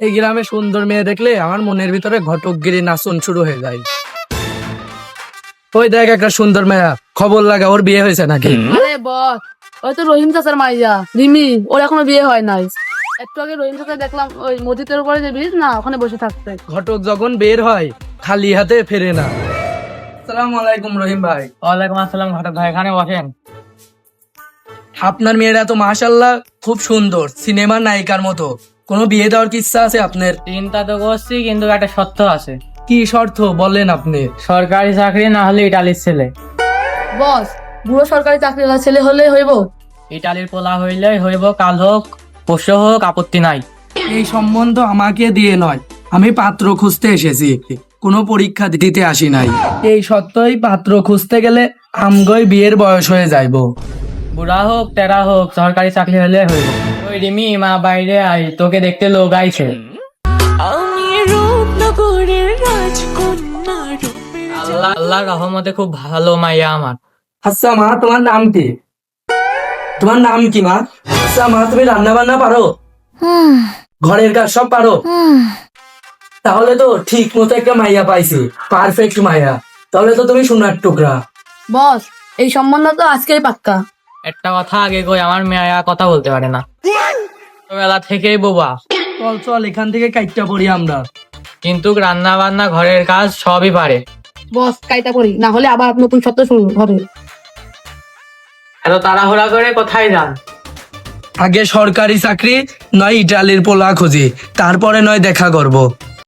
এই গ্রামে সুন্দর মেয়ে দেখলে আমার মনের ভিতরে ঘটকগিরি নাচন শুরু হয়ে যায়। ওই দেখ একটা সুন্দর মেয়া, খবর লাগা, ওর বিয়ে হয়েছে নাকি? আরে বস, ওই তো রহিম চাচার মাইয়া রিমি, ওর এখনো বিয়ে হয় নাই। একটু আগে রহিম চাচা দেখলাম ওই মসজিদের উপরে যে ব্রিজ না, ওখানে বসে থাকতে। ঘটক যখন বের হয় খালি হাতে ফেরে না। আসসালামু আলাইকুম রহিম ভাই। ওয়ালাইকুম আসসালাম ঘটক ভাই, এখানে বসেন। আপনার মেয়েরা তো মাশাআল্লাহ খুব সুন্দর, সিনেমার নায়িকার মতো। কোনো বিয়ে দেওয়ার কি ইচ্ছা আছে আপনার? চিন্তা তো করছি, কিন্তু একটা শর্ত আছে। কি শর্ত বলেন আপনি? সরকারি চাকরি না হলে ইটালির ছেলে। বস, বুড়ো সরকারি চাকরিওয়ালা ছেলে হলে হইব? ইটালির পোলা হইলে হইব, কাল হোক পরশু হোক, আপত্তি নাই। এই সম্বন্ধ আমাকে দিয়ে নয়, আমি পাত্র খুঁজতে এসেছি, কোনো পরীক্ষা দিতে আসি নাই। এই সত্যই পাত্র খুঁজতে গেলে আমগই বিয়ের বয়স হয়ে যাইব। বুড়া হোক টেরা হোক, সরকারি চাকরি হলে হইব। ওই রিমি, মা বাইরে আই, তোকে দেখতে লোক আইছে। আল্লাহ আল্লাহর রহমতে খুব ভালো মাইয়া আমার। আচ্ছা মা, তোমার নাম কি? তোমার নাম কি মা? আচ্ছা মা, তুমি রান্না বান্না পারো? ঘরের কাজ সব পারো? তাহলে তো ঠিক মতো একটা মাইয়া পাইছি, পারফেক্ট মাইয়া। তাহলে তো তুমি সোনার টুকরা। বস, এই সম্বন্ধ তো আজকেই পাক্কা। একটা কথা আগে কই, আমার মেয়া কথা বলতে পারে না, ছোটবেলা থেকেই বোবা। চল চল, এখান থেকে কাইটটা পড়ি আমরা। কিন্তু রান্না বান্না ঘরের কাজ সবই পারে। বস, কাইটা করি, না হলে আবার নতুন সত্য শুরু হবে। এত তাড়াহুড়া করে কোথায় যান? আগে সরকারি চাকরি নয় ইটালির পোলা খুঁজি, তারপরে নয় দেখা করব।